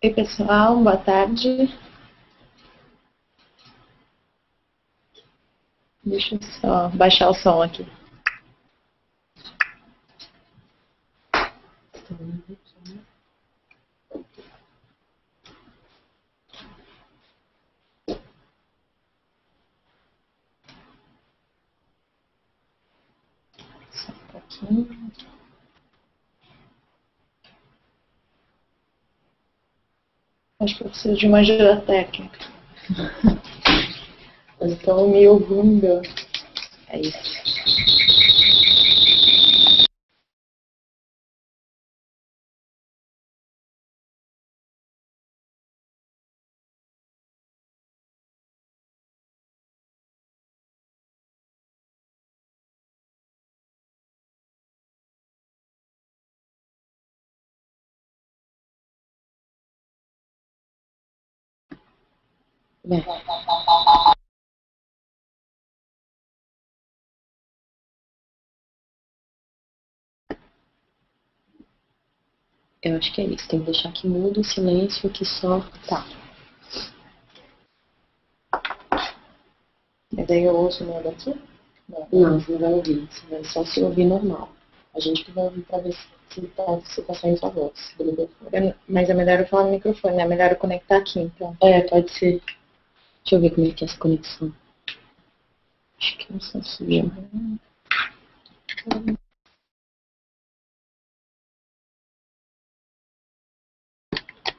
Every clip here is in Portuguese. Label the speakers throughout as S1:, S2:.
S1: Oi, pessoal, boa tarde. Deixa eu só baixar o som aqui. Só um pouquinho. Acho que eu preciso de uma ajuda técnica. Eles estão me ouvindo. É isso. Bem. Eu acho que é isso. Tem que deixar aqui mudo, silêncio, aqui só. Tá. E daí eu ouço o meu daqui? Não, você não vai ouvir. Você vai só se ouvir normal. A gente que vai ouvir pra ver se tá saindo sua voz. Mas é melhor eu falar no microfone, né? É melhor eu conectar aqui, então. É, pode ser. Deixa eu ver como é que é essa conexão. Acho que não sei se eu...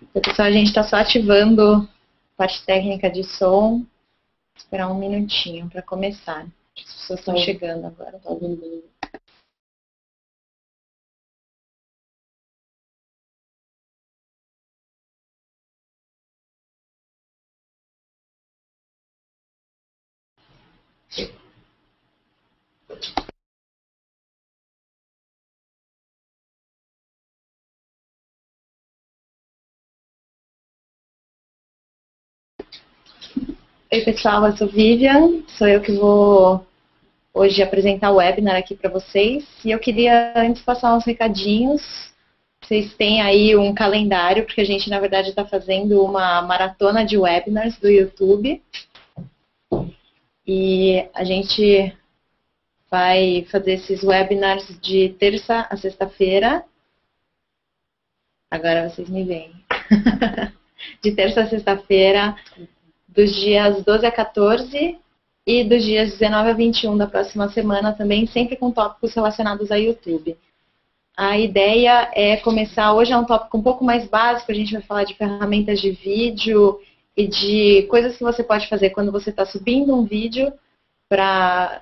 S1: Então, pessoal, a gente está só ativando a parte técnica de som. Vou esperar um minutinho para começar. As pessoas estão chegando agora. Tá ouvindo? Oi, pessoal, eu sou Vivian. Sou eu que vou hoje apresentar o webinar aqui para vocês. E eu queria antes passar uns recadinhos. Vocês têm aí um calendário, porque a gente, na verdade, está fazendo uma maratona de webinars do YouTube. E a gente vai fazer esses webinars de terça a sexta-feira. Agora vocês me veem. De terça a sexta-feira, dos dias 12 a 14 e dos dias 19 a 21 da próxima semana também, sempre com tópicos relacionados a YouTube. A ideia é começar, hoje é um tópico um pouco mais básico, a gente vai falar de ferramentas de vídeo e de coisas que você pode fazer quando você está subindo um vídeo para,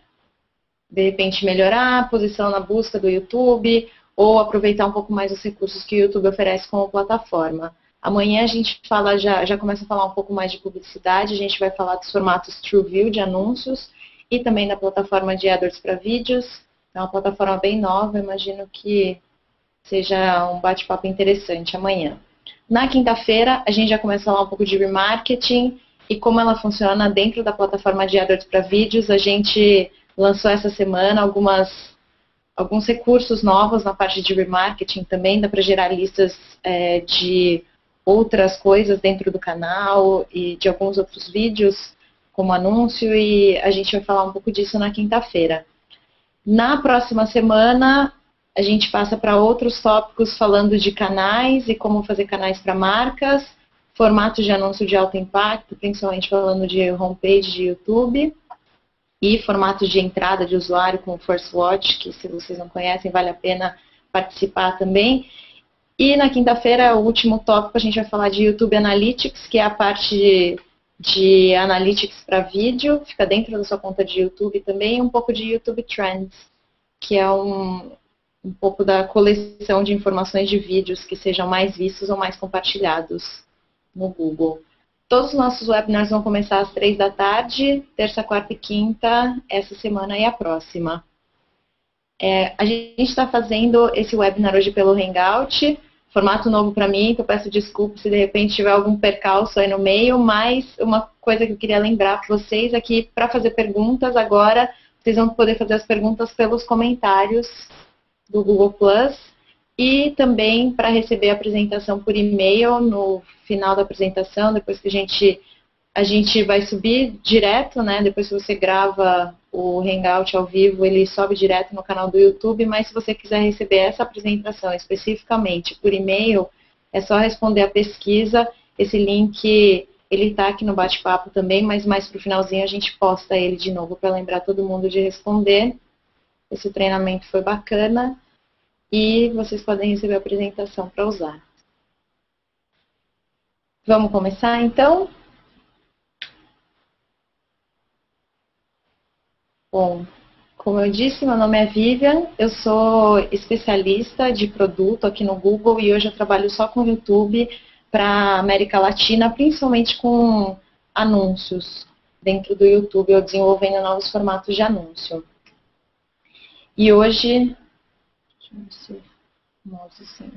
S1: de repente, melhorar a posição na busca do YouTube ou aproveitar um pouco mais os recursos que o YouTube oferece como plataforma. Amanhã a gente fala, já começa a falar um pouco mais de publicidade, a gente vai falar dos formatos TrueView de anúncios e também da plataforma de AdWords para vídeos. É uma plataforma bem nova, imagino que seja um bate-papo interessante amanhã. Na quinta-feira, a gente já começa a falar um pouco de remarketing e como ela funciona dentro da plataforma de AdWords para vídeos. A gente lançou essa semana alguns recursos novos na parte de remarketing também, dá para gerar listas de outras coisas dentro do canal e de alguns outros vídeos como anúncio, e a gente vai falar um pouco disso na quinta-feira. Na próxima semana, a gente passa para outros tópicos falando de canais e como fazer canais para marcas, formatos de anúncio de alto impacto, principalmente falando de homepage de YouTube, e formatos de entrada de usuário com o First Watch, que se vocês não conhecem, vale a pena participar também. E na quinta-feira, o último tópico, a gente vai falar de YouTube Analytics, que é a parte de Analytics para vídeo, fica dentro da sua conta de YouTube também, e um pouco de YouTube Trends, que é um pouco da coleção de informações de vídeos que sejam mais vistos ou mais compartilhados no Google. Todos os nossos webinars vão começar às 3 da tarde, terça, quarta e quinta, essa semana e a próxima. A gente está fazendo esse webinar hoje pelo Hangout, formato novo para mim, que eu peço desculpas se de repente tiver algum percalço aí no meio, mas uma coisa que eu queria lembrar para vocês é que para fazer perguntas agora, vocês vão poder fazer as perguntas pelos comentários do Google+, e também para receber a apresentação por e-mail no final da apresentação, depois que a gente vai subir direto, né? Depois que você grava o Hangout ao vivo, ele sobe direto no canal do YouTube, mas se você quiser receber essa apresentação especificamente por e-mail, é só responder a pesquisa. Esse link, ele está aqui no bate-papo também, mas mais para o finalzinho a gente posta ele de novo para lembrar todo mundo de responder. Esse treinamento foi bacana e vocês podem receber a apresentação para usar. Vamos começar então? Bom, como eu disse, meu nome é Vivian, eu sou especialista de produto aqui no Google e hoje eu trabalho só com o YouTube para a América Latina, principalmente com anúncios dentro do YouTube, ou desenvolvendo novos formatos de anúncio. E hoje, deixa eu ver se o mouse sim,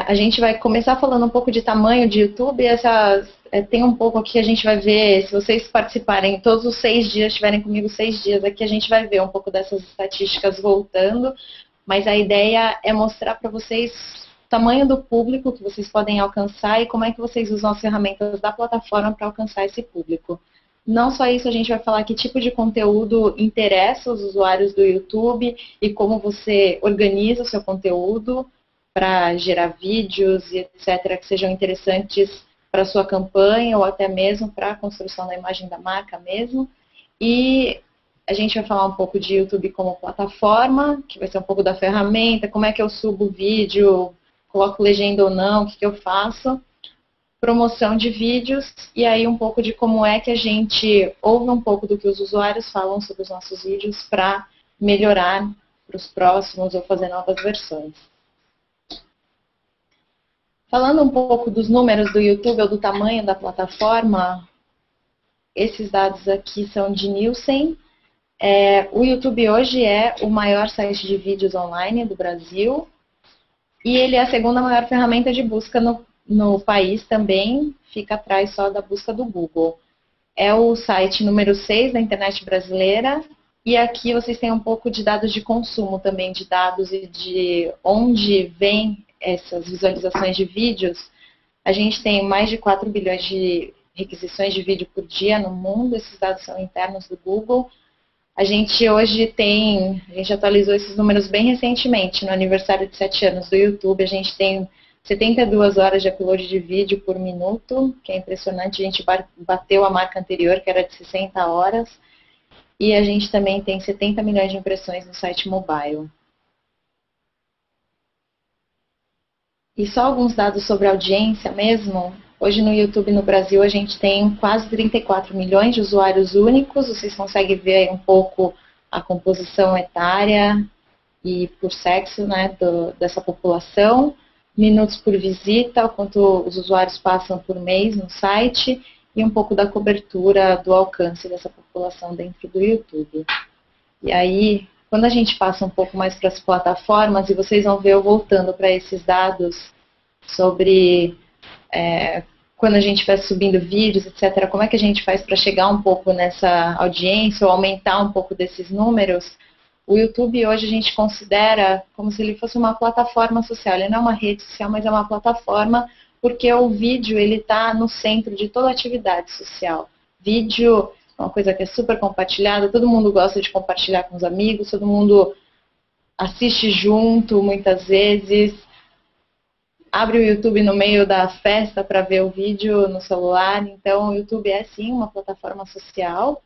S1: a gente vai começar falando um pouco de tamanho de YouTube. Tem um pouco aqui, a gente vai ver, se vocês participarem todos os 6 dias, estiverem comigo 6 dias aqui, a gente vai ver um pouco dessas estatísticas voltando, mas a ideia é mostrar para vocês o tamanho do público que vocês podem alcançar e como é que vocês usam as ferramentas da plataforma para alcançar esse público. Não só isso, a gente vai falar que tipo de conteúdo interessa os usuários do YouTube e como você organiza o seu conteúdo para gerar vídeos e etc. que sejam interessantes para a sua campanha ou até mesmo para a construção da imagem da marca mesmo. E a gente vai falar um pouco de YouTube como plataforma, que vai ser um pouco da ferramenta, como é que eu subo o vídeo, coloco legenda ou não, o que eu faço, promoção de vídeos e aí um pouco de como é que a gente ouve um pouco do que os usuários falam sobre os nossos vídeos para melhorar para os próximos ou fazer novas versões. Falando um pouco dos números do YouTube ou do tamanho da plataforma, esses dados aqui são de Nielsen. O YouTube hoje é o maior site de vídeos online do Brasil e ele é a segunda maior ferramenta de busca no país também, fica atrás só da busca do Google. É o site número 6 da internet brasileira e aqui vocês têm um pouco de dados de consumo também, de dados e de onde vem essas visualizações de vídeos. A gente tem mais de 4 bilhões de requisições de vídeo por dia no mundo, esses dados são internos do Google. A gente atualizou esses números bem recentemente, no aniversário de 7 anos do YouTube, a gente tem 72 horas de upload de vídeo por minuto, que é impressionante, a gente bateu a marca anterior, que era de 60 horas, e a gente também tem 70 milhões de impressões no site mobile. E só alguns dados sobre a audiência mesmo. Hoje no YouTube no Brasil a gente tem quase 34 milhões de usuários únicos. Vocês conseguem ver aí um pouco a composição etária e por sexo, né, dessa população. Minutos por visita, o quanto os usuários passam por mês no site e um pouco da cobertura do alcance dessa população dentro do YouTube. E aí, quando a gente passa um pouco mais para as plataformas, e vocês vão ver eu voltando para esses dados sobre quando a gente vai subindo vídeos, etc., como é que a gente faz para chegar um pouco nessa audiência ou aumentar um pouco desses números. O YouTube hoje a gente considera como se ele fosse uma plataforma social. Ele não é uma rede social, mas é uma plataforma porque o vídeo ele está no centro de toda atividade social. Vídeo é uma coisa que é super compartilhada, todo mundo gosta de compartilhar com os amigos, todo mundo assiste junto muitas vezes, abre o YouTube no meio da festa para ver o vídeo no celular. Então o YouTube é sim uma plataforma social,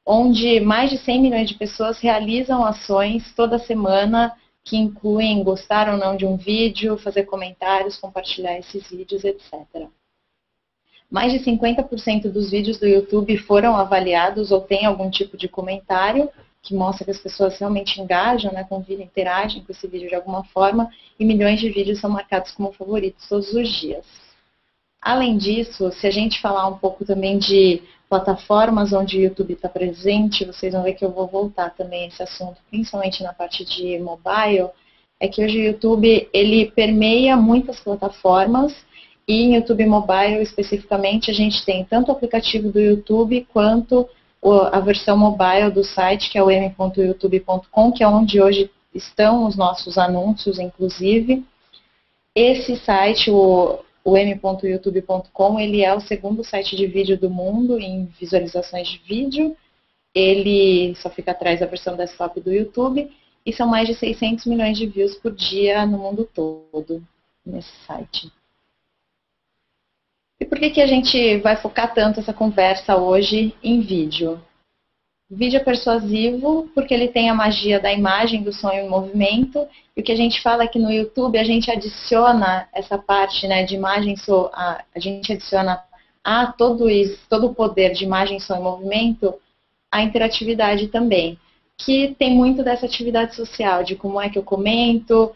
S1: onde mais de 100 milhões de pessoas realizam ações toda semana que incluem gostar ou não de um vídeo, fazer comentários, compartilhar esses vídeos, etc. Mais de 50% dos vídeos do YouTube foram avaliados ou têm algum tipo de comentário, que mostra que as pessoas realmente engajam, né, com o vídeo, interagem com esse vídeo de alguma forma, e milhões de vídeos são marcados como favoritos todos os dias. Além disso, se a gente falar um pouco também de plataformas onde o YouTube está presente, vocês vão ver que eu vou voltar também a esse assunto, principalmente na parte de mobile, é que hoje o YouTube ele permeia muitas plataformas, e em YouTube Mobile especificamente a gente tem tanto o aplicativo do YouTube quanto a versão mobile do site, que é o m.youtube.com, que é onde hoje estão os nossos anúncios, inclusive. Esse site, o m.youtube.com, ele é o segundo site de vídeo do mundo em visualizações de vídeo. Ele só fica atrás da versão desktop do YouTube e são mais de 600 milhões de views por dia no mundo todo nesse site. E por que a gente vai focar tanto essa conversa hoje em vídeo? O vídeo é persuasivo porque ele tem a magia da imagem, do som e movimento. E o que a gente fala é que no YouTube a gente adiciona essa parte, né, de imagem, a gente adiciona a todo o poder de imagem, som e movimento, a interatividade também, que tem muito dessa atividade social, de como é que eu comento,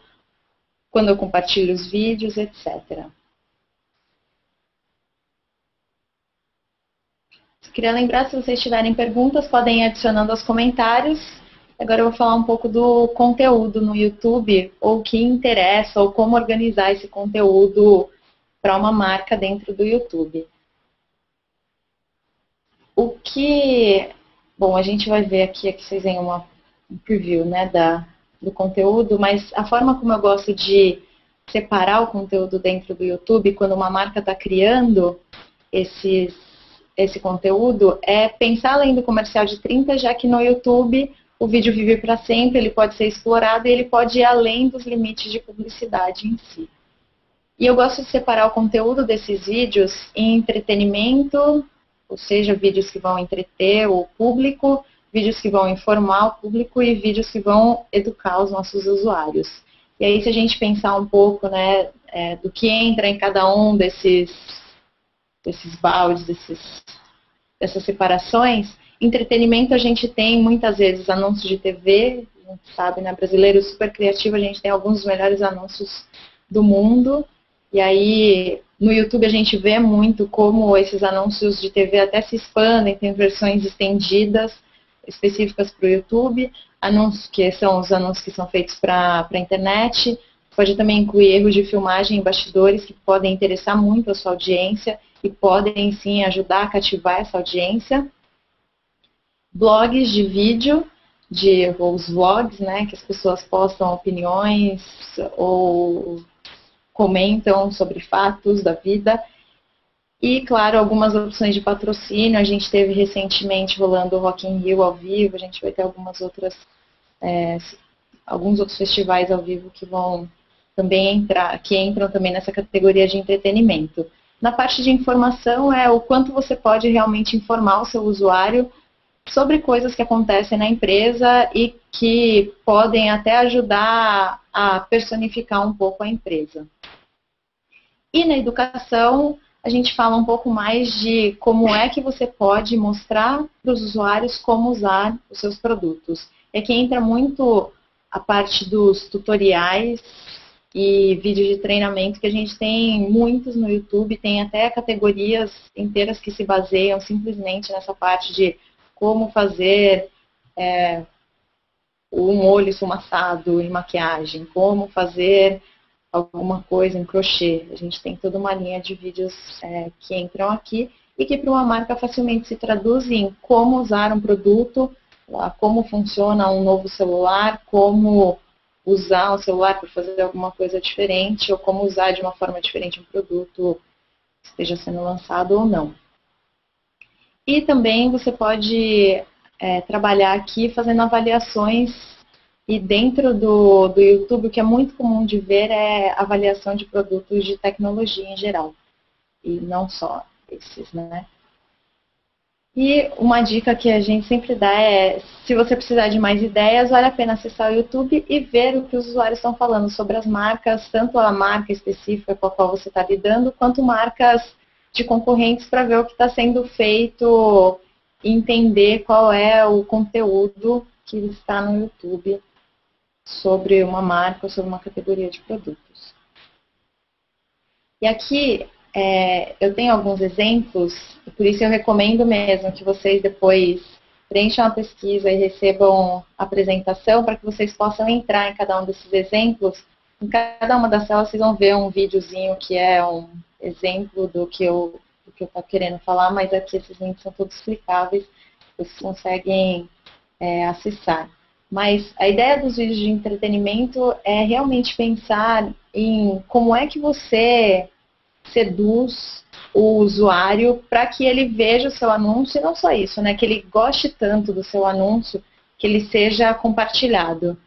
S1: quando eu compartilho os vídeos, etc. Queria lembrar, se vocês tiverem perguntas, podem ir adicionando aos comentários. Agora eu vou falar um pouco do conteúdo no YouTube, ou o que interessa, ou como organizar esse conteúdo para uma marca dentro do YouTube. Bom, a gente vai ver aqui vocês têm um preview, né, do conteúdo, mas a forma como eu gosto de separar o conteúdo dentro do YouTube, quando uma marca está criando esse conteúdo, é pensar além do comercial de 30, já que no YouTube o vídeo vive para sempre, ele pode ser explorado e ele pode ir além dos limites de publicidade em si. E eu gosto de separar o conteúdo desses vídeos em entretenimento, ou seja, vídeos que vão entreter o público, vídeos que vão informar o público e vídeos que vão educar os nossos usuários. E aí, se a gente pensar um pouco, né, do que entra em cada um desses baldes, dessas separações, entretenimento a gente tem muitas vezes anúncios de TV, a gente sabe, né, brasileiro super criativo, a gente tem alguns dos melhores anúncios do mundo. E aí, no YouTube a gente vê muito como esses anúncios de TV até se expandem, tem versões estendidas, específicas para o YouTube, anúncios que são os anúncios que são feitos para a internet, pode também incluir erros de filmagem em bastidores que podem interessar muito a sua audiência e podem, sim, ajudar a cativar essa audiência. Blogs de vídeo, os vlogs, né, que as pessoas postam opiniões ou comentam sobre fatos da vida. E, claro, algumas opções de patrocínio. A gente teve recentemente rolando o Rock in Rio ao vivo, a gente vai ter alguns outros festivais ao vivo que vão também entram também nessa categoria de entretenimento. Na parte de informação é o quanto você pode realmente informar o seu usuário sobre coisas que acontecem na empresa e que podem até ajudar a personificar um pouco a empresa. E na educação, a gente fala um pouco mais de como é que você pode mostrar para os usuários como usar os seus produtos. É que entra muito a parte dos tutoriais e vídeos de treinamento, que a gente tem muitos no YouTube, tem até categorias inteiras que se baseiam simplesmente nessa parte de como fazer um olho esfumaçado em maquiagem, como fazer alguma coisa em crochê. A gente tem toda uma linha de vídeos que entram aqui e que para uma marca facilmente se traduz em como usar um produto, como funciona um novo celular, como usar um celular para fazer alguma coisa diferente ou como usar de uma forma diferente um produto que esteja sendo lançado ou não. E também você pode trabalhar aqui fazendo avaliações. E dentro do YouTube, o que é muito comum de ver é avaliação de produtos de tecnologia em geral. E não só esses, né? E uma dica que a gente sempre dá é, se você precisar de mais ideias, vale a pena acessar o YouTube e ver o que os usuários estão falando sobre as marcas, tanto a marca específica com a qual você está lidando, quanto marcas de concorrentes para ver o que está sendo feito e entender qual é o conteúdo que está no YouTube sobre uma marca ou sobre uma categoria de produtos. E aqui eu tenho alguns exemplos, por isso eu recomendo mesmo que vocês depois preencham a pesquisa e recebam a apresentação para que vocês possam entrar em cada um desses exemplos. Em cada uma das telas vocês vão ver um videozinho que é um exemplo do que eu estou querendo falar, mas aqui esses links são todos clicáveis, vocês conseguem acessar. Mas a ideia dos vídeos de entretenimento é realmente pensar em como é que você seduz o usuário para que ele veja o seu anúncio, e não só isso, né? Que ele goste tanto do seu anúncio, que ele seja compartilhado.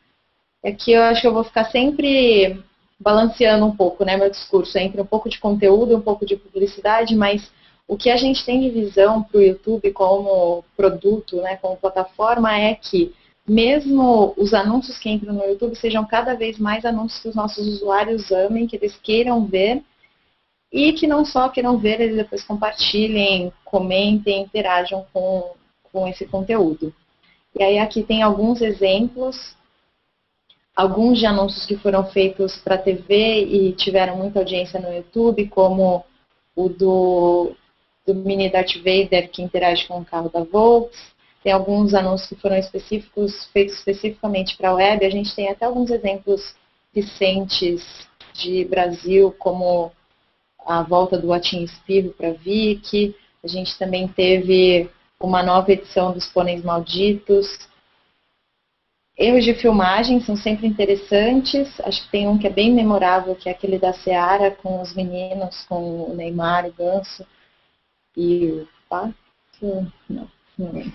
S1: Aqui eu acho que eu vou ficar sempre balanceando um pouco, né, meu discurso, entre um pouco de conteúdo, um pouco de publicidade, mas o que a gente tem de visão para o YouTube como produto, né, como plataforma, é que mesmo os anúncios que entram no YouTube sejam cada vez mais anúncios que os nossos usuários amem, que eles queiram ver, e que não só queiram ver, eles depois compartilhem, comentem, interajam com esse conteúdo. E aí aqui tem alguns exemplos, alguns de anúncios que foram feitos para TV e tiveram muita audiência no YouTube, como o do mini Darth Vader que interage com o carro da Volks. Tem alguns anúncios que foram específicos, feitos especificamente para a web. A gente tem até alguns exemplos recentes de Brasil, como a volta do Atim Espirro para Vic. A gente também teve uma nova edição dos Pôneis Malditos. Erros de filmagem são sempre interessantes. Acho que tem um que é bem memorável, que é aquele da Seara, com os meninos, com o Neymar, o Ganso e o Pato. Não lembro.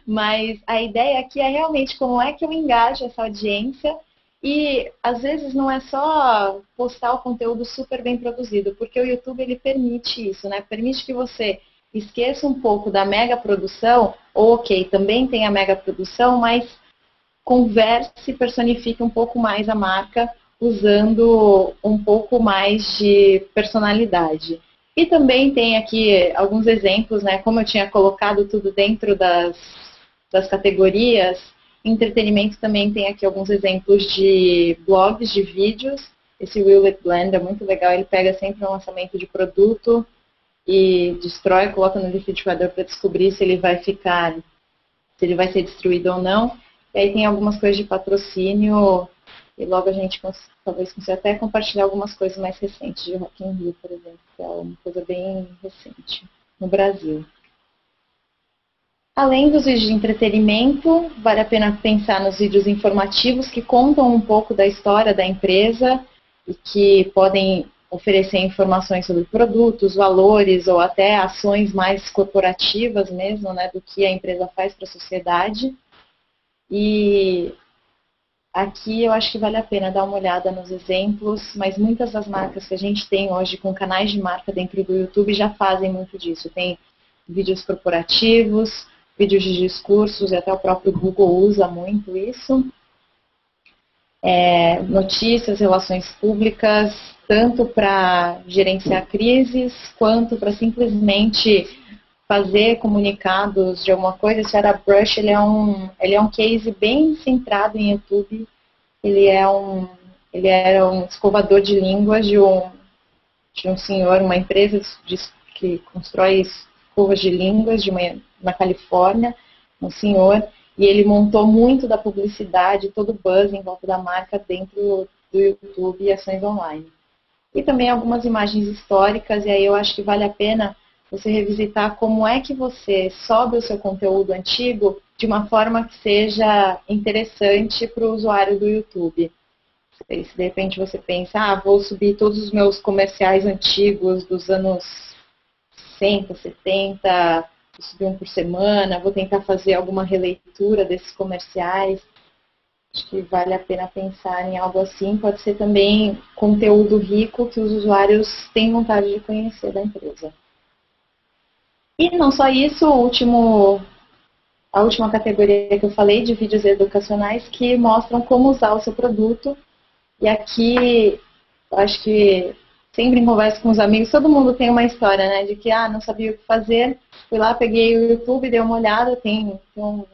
S1: Mas a ideia aqui é realmente como é que eu engajo essa audiência. E às vezes não é só postar o conteúdo super bem produzido, porque o YouTube ele permite isso, né? Permite que você esqueça um pouco da mega produção, ou ok, também tem a mega produção, mas converse e personifique um pouco mais a marca, usando um pouco mais de personalidade. E também tem aqui alguns exemplos, né? Como eu tinha colocado tudo dentro das categorias, entretenimento também tem aqui alguns exemplos de blogs, de vídeos. Esse Will It Blend é muito legal, ele pega sempre um lançamento de produto e destrói, coloca no liquidificador para descobrir se ele vai ficar, se ele vai ser destruído ou não. E aí tem algumas coisas de patrocínio e logo a gente talvez consiga até compartilhar algumas coisas mais recentes de Rock in Rio, por exemplo, que é uma coisa bem recente no Brasil. Além dos vídeos de entretenimento, vale a pena pensar nos vídeos informativos que contam um pouco da história da empresa e que podem oferecer informações sobre produtos, valores ou até ações mais corporativas mesmo, né, do que a empresa faz para a sociedade. E aqui eu acho que vale a pena dar uma olhada nos exemplos, mas muitas das marcas que a gente tem hoje com canais de marca dentro do YouTube já fazem muito disso. Tem vídeos corporativos, vídeos de discursos, e até o próprio Google usa muito isso. Notícias, relações públicas, tanto para gerenciar crises, quanto para simplesmente fazer comunicados de alguma coisa. Esse Airbrush, ele é um case bem centrado em YouTube. Ele era um escovador de línguas de um senhor, uma empresa que constrói escovas de línguas na Califórnia, um senhor, e ele montou muito da publicidade, todo o buzz em volta da marca dentro do YouTube e ações online. E também algumas imagens históricas, e aí eu acho que vale a pena você revisitar como é que você sobe o seu conteúdo antigo de uma forma que seja interessante para o usuário do YouTube. Se de repente você pensa, vou subir todos os meus comerciais antigos dos anos 60, 70, vou subir um por semana, vou tentar fazer alguma releitura desses comerciais. Acho que vale a pena pensar em algo assim. Pode ser também conteúdo rico que os usuários têm vontade de conhecer da empresa. E não só isso, a última categoria que eu falei de vídeos educacionais que mostram como usar o seu produto. E aqui, eu acho que sempre em conversa com os amigos, todo mundo tem uma história, né? De que, não sabia o que fazer, fui lá, peguei o YouTube, dei uma olhada, tem um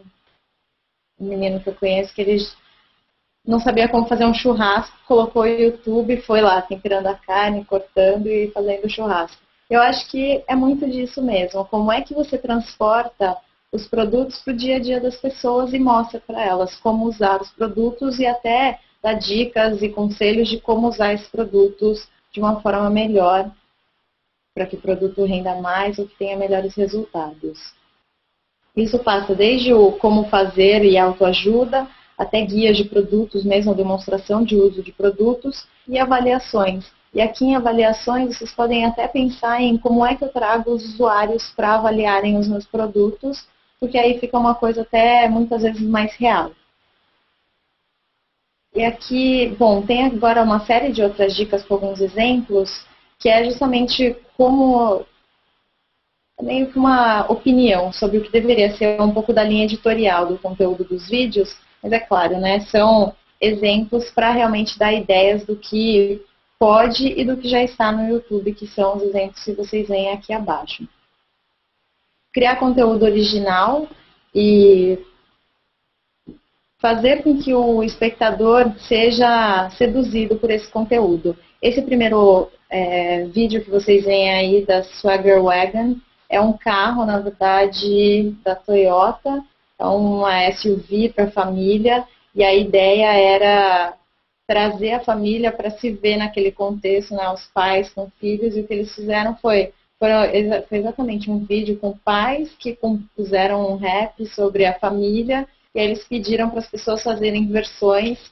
S1: menino que eu conheço que ele não sabia como fazer um churrasco, colocou o YouTube, foi lá temperando a carne, cortando e fazendo churrasco. Eu acho que é muito disso mesmo. Como é que você transporta os produtos para o dia a dia das pessoas e mostra para elas como usar os produtos e até dá dicas e conselhos de como usar esses produtos de uma forma melhor para que o produto renda mais ou que tenha melhores resultados. Isso passa desde o como fazer e autoajuda, até guias de produtos, mesmo demonstração de uso de produtos e avaliações. E aqui em avaliações, vocês podem até pensar em como é que eu trago os usuários para avaliarem os meus produtos, porque aí fica uma coisa até muitas vezes mais real. E aqui, bom, tem agora uma série de outras dicas com alguns exemplos, que é justamente como meio que uma opinião sobre o que deveria ser um pouco da linha editorial do conteúdo dos vídeos, mas é claro, né, são exemplos para realmente dar ideias do que pode e do que já está no YouTube, que são os exemplos que vocês veem aqui abaixo. Criar conteúdo original e fazer com que o espectador seja seduzido por esse conteúdo. Esse primeiro vídeo que vocês veem aí da Swagger Wagon é um carro, na verdade, da Toyota, é uma SUV para a família, e a ideia era trazer a família para se ver naquele contexto, né, os pais com filhos, e o que eles fizeram foi exatamente um vídeo com pais que compuseram um rap sobre a família, e aí eles pediram para as pessoas fazerem versões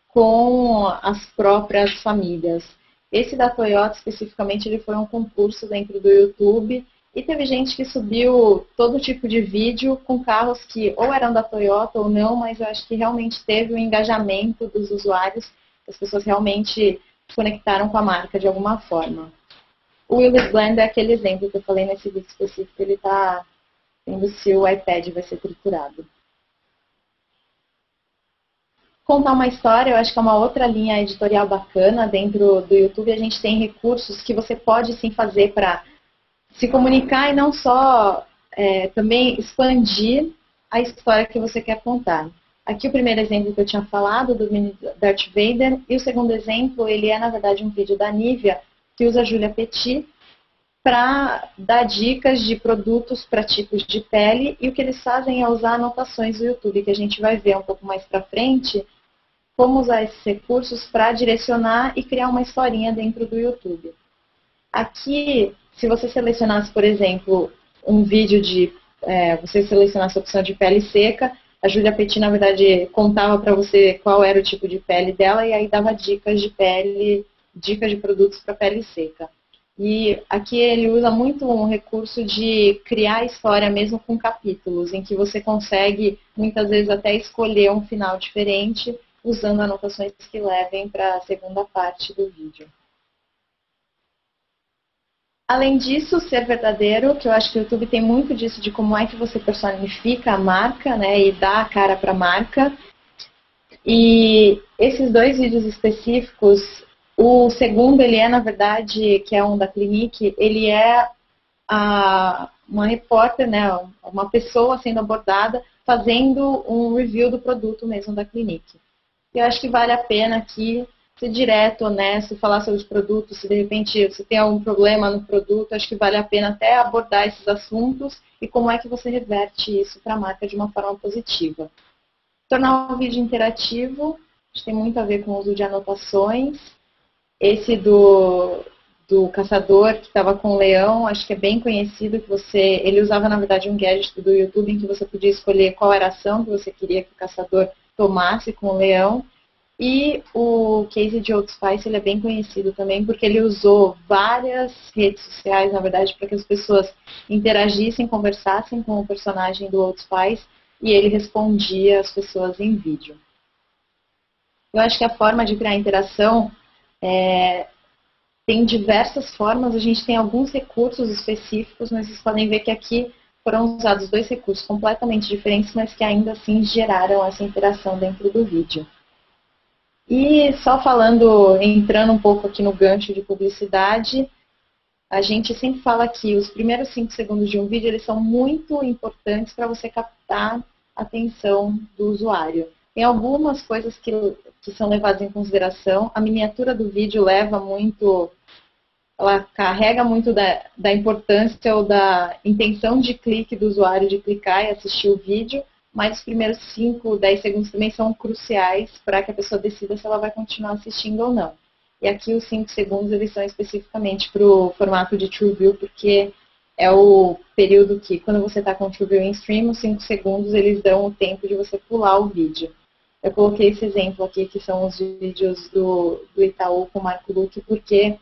S1: com as próprias famílias. Esse da Toyota, especificamente, ele foi um concurso dentro do YouTube, e teve gente que subiu todo tipo de vídeo com carros que ou eram da Toyota ou não, mas eu acho que realmente teve um engajamento dos usuários, as pessoas realmente se conectaram com a marca de alguma forma. O Willis Blend é aquele exemplo que eu falei nesse vídeo específico, ele está vendo se o iPad vai ser triturado. Contar uma história, eu acho que é uma outra linha editorial bacana dentro do YouTube. A gente tem recursos que você pode sim fazer para se comunicar e não só também expandir a história que você quer contar. Aqui o primeiro exemplo que eu tinha falado, do mini Darth Vader, e o segundo exemplo, ele é na verdade um vídeo da Nivea, que usa a Julia Petit para dar dicas de produtos para tipos de pele, e o que eles fazem é usar anotações do YouTube, que a gente vai ver um pouco mais para frente, como usar esses recursos para direcionar e criar uma historinha dentro do YouTube. Aqui, se você selecionasse, por exemplo, um vídeo de... você selecionasse a opção de pele seca, a Julia Petit, na verdade, contava para você qual era o tipo de pele dela e aí dava dicas de pele, dicas de produtos para pele seca. E aqui ele usa muito um recurso de criar história mesmo com capítulos, em que você consegue, muitas vezes, até escolher um final diferente, usando anotações que levem para a segunda parte do vídeo. Além disso, ser verdadeiro, que eu acho que o YouTube tem muito disso de como é que você personifica a marca, né, e dá a cara para a marca. E esses dois vídeos específicos, o segundo, ele é, na verdade, que é um da Clinique, ele é uma repórter, né, uma pessoa sendo abordada, fazendo um review do produto mesmo da Clinique. Eu acho que vale a pena aqui ser direto, honesto, falar sobre os produtos, se de repente você tem algum problema no produto, acho que vale a pena até abordar esses assuntos e como é que você reverte isso para a marca de uma forma positiva. Tornar o vídeo interativo, acho que tem muito a ver com o uso de anotações. Esse do caçador que estava com o leão, acho que é bem conhecido, que ele usava na verdade um gadget do YouTube em que você podia escolher qual era a ação que você queria que o caçador tomasse com o leão. E o case de Old Spice, ele é bem conhecido também, porque ele usou várias redes sociais, na verdade, para que as pessoas interagissem, conversassem com o personagem do Old Spice, e ele respondia as pessoas em vídeo. Eu acho que a forma de criar interação tem diversas formas, a gente tem alguns recursos específicos, mas vocês podem ver que aqui foram usados dois recursos completamente diferentes, mas que ainda assim geraram essa interação dentro do vídeo. E só entrando um pouco aqui no gancho de publicidade, a gente sempre fala que os primeiros 5 segundos de um vídeo, eles são muito importantes para você captar a atenção do usuário. Tem algumas coisas que são levadas em consideração. A miniatura do vídeo ela carrega muito da importância ou da intenção de clique do usuário de clicar e assistir o vídeo, mas os primeiros 5, 10 segundos também são cruciais para que a pessoa decida se ela vai continuar assistindo ou não. E aqui os 5 segundos eles são especificamente para o formato de TrueView, porque é o período que, quando você está com o True Viewing Stream, os 5 segundos eles dão o tempo de você pular o vídeo. Eu coloquei esse exemplo aqui, que são os vídeos do Itaú com o Marco Luque, porque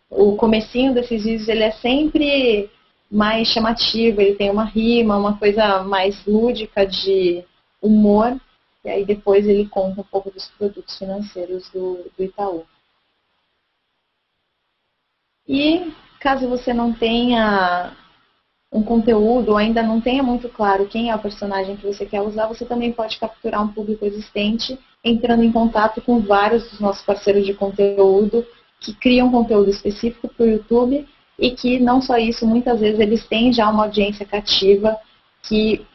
S1: o comecinho desses vídeos ele é sempre mais chamativo, ele tem uma rima, uma coisa mais lúdica de humor, e aí depois ele conta um pouco dos produtos financeiros do Itaú. E caso você não tenha um conteúdo, ou ainda não tenha muito claro quem é o personagem que você quer usar, você também pode capturar um público existente entrando em contato com vários dos nossos parceiros de conteúdo que criam conteúdo específico para o YouTube e que, não só isso, muitas vezes eles têm já uma audiência cativa que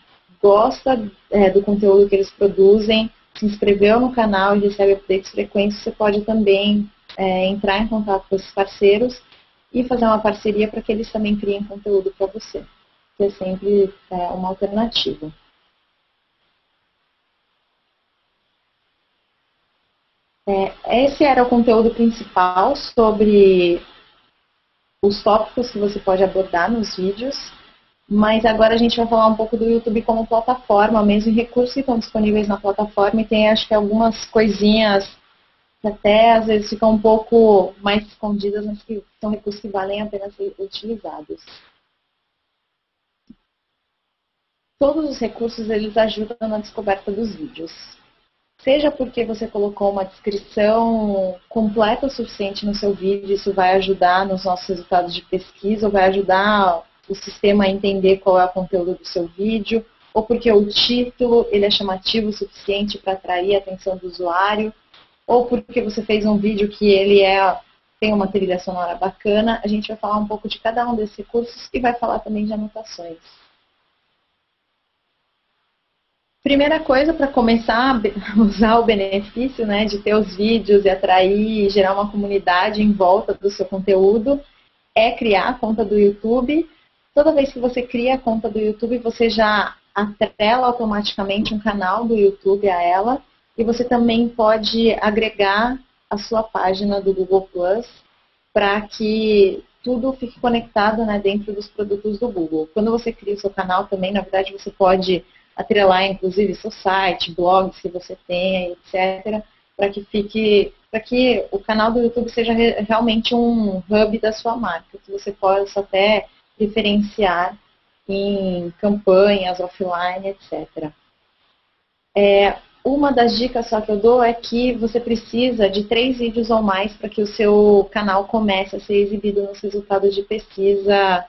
S1: gosta do conteúdo que eles produzem, se inscreveu no canal e recebe updates frequentes. Você pode também entrar em contato com esses parceiros e fazer uma parceria para que eles também criem conteúdo para você, que é sempre uma alternativa. Esse era o conteúdo principal sobre os tópicos que você pode abordar nos vídeos, mas agora a gente vai falar um pouco do YouTube como plataforma, mesmo em recursos que estão disponíveis na plataforma, e tem acho que algumas coisinhas que até às vezes ficam um pouco mais escondidas, mas que são recursos que valem a pena ser utilizados. Todos os recursos eles ajudam na descoberta dos vídeos. Seja porque você colocou uma descrição completa o suficiente no seu vídeo, isso vai ajudar nos nossos resultados de pesquisa, ou vai ajudar o sistema a entender qual é o conteúdo do seu vídeo, ou porque o título ele é chamativo o suficiente para atrair a atenção do usuário, ou porque você fez um vídeo que ele tem uma trilha sonora bacana. A gente vai falar um pouco de cada um desses recursos e vai falar também de anotações. Primeira coisa, para começar a usar o benefício de ter os vídeos e atrair e gerar uma comunidade em volta do seu conteúdo, é criar a conta do YouTube. Toda vez que você cria a conta do YouTube, você já atrela automaticamente um canal do YouTube a ela. E você também pode agregar a sua página do Google Plus para que tudo fique conectado dentro dos produtos do Google. Quando você cria o seu canal também, na verdade, você pode atrelar, inclusive, seu site, blogs que você tenha, etc., para que o canal do YouTube seja realmente um hub da sua marca, que você possa até diferenciar em campanhas offline, etc. Uma das dicas só que eu dou é que você precisa de 3 vídeos ou mais para que o seu canal comece a ser exibido nos resultados de pesquisa,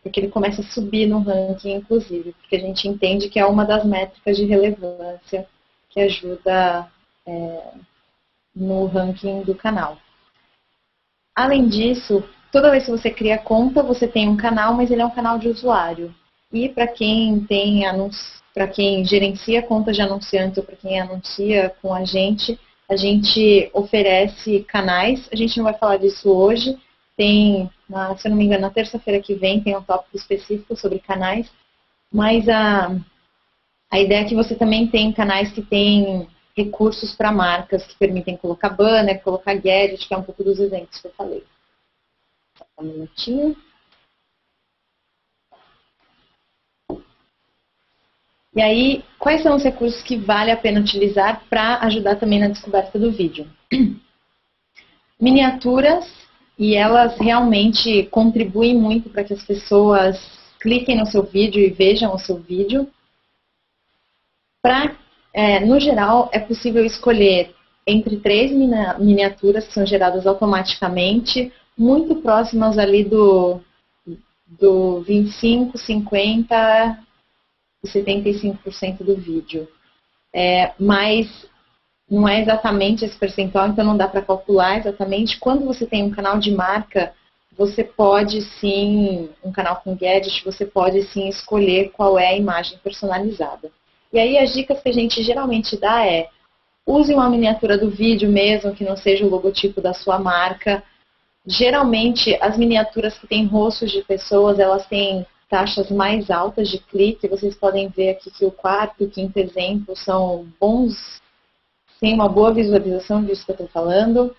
S1: para que ele comece a subir no ranking, inclusive, porque a gente entende que é uma das métricas de relevância que ajuda no ranking do canal. Além disso, toda vez que você cria conta, você tem um canal, mas ele é um canal de usuário. E para quem tem para quem gerencia conta de anunciantes ou para quem anuncia com a gente oferece canais. A gente não vai falar disso hoje. Tem, se eu não me engano, na terça-feira que vem tem um tópico específico sobre canais. Mas a ideia é que você também tem canais que têm recursos para marcas, que permitem colocar banner, colocar gadget, que é um pouco dos exemplos que eu falei. Só um minutinho. E aí, quais são os recursos que vale a pena utilizar para ajudar também na descoberta do vídeo? Miniaturas, e elas realmente contribuem muito para que as pessoas cliquem no seu vídeo e vejam o seu vídeo. No geral, é possível escolher entre 3 miniaturas que são geradas automaticamente, muito próximas ali do 25, 50 e 75% do vídeo. Mas não é exatamente esse percentual, então não dá para calcular exatamente. Quando você tem um canal de marca, você pode sim, um canal com gadget, você pode sim escolher qual é a imagem personalizada. E aí as dicas que a gente geralmente dá use uma miniatura do vídeo mesmo, que não seja o logotipo da sua marca. Geralmente as miniaturas que têm rostos de pessoas, elas têm taxas mais altas de clique. Vocês podem ver aqui que o 4º e o 5º exemplo são bons, tem uma boa visualização disso que eu estou falando.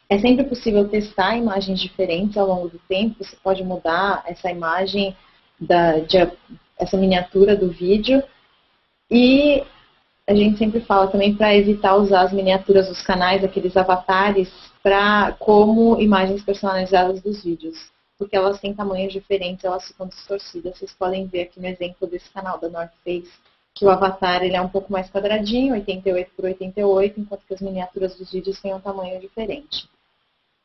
S1: É sempre possível testar imagens diferentes ao longo do tempo. Você pode mudar essa imagem, essa miniatura do vídeo. E a gente sempre fala também para evitar usar as miniaturas dos canais, aqueles avatares, como imagens personalizadas dos vídeos. Porque elas têm tamanhos diferentes, elas ficam distorcidas. Vocês podem ver aqui no exemplo desse canal da North Face, que o avatar ele é um pouco mais quadradinho, 88 por 88, enquanto que as miniaturas dos vídeos têm um tamanho diferente.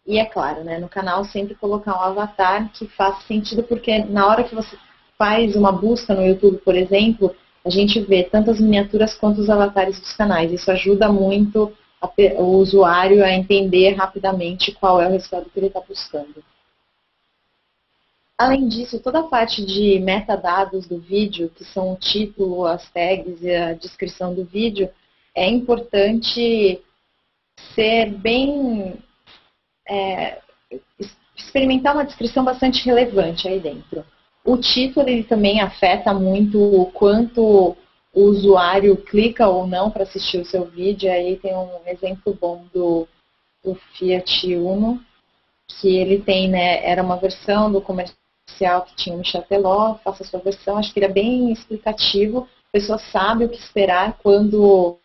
S1: E é claro, né, no canal sempre colocar um avatar que faça sentido, porque na hora que você faz uma busca no YouTube, por exemplo, a gente vê tanto as miniaturas quanto os avatares dos canais. Isso ajuda muito o usuário a entender rapidamente qual é o resultado que ele está buscando. Além disso, toda a parte de metadados do vídeo, que são o título, as tags e a descrição do vídeo, é importante ser bem... experimentar uma descrição bastante relevante aí dentro. O título ele também afeta muito o quanto o usuário clica ou não para assistir o seu vídeo. Aí tem um exemplo bom do Fiat Uno, que ele tem, né, era uma versão do comercial que tinha o Michel Teló, faça a sua versão, acho que ele é bem explicativo, a pessoa sabe o que esperar quando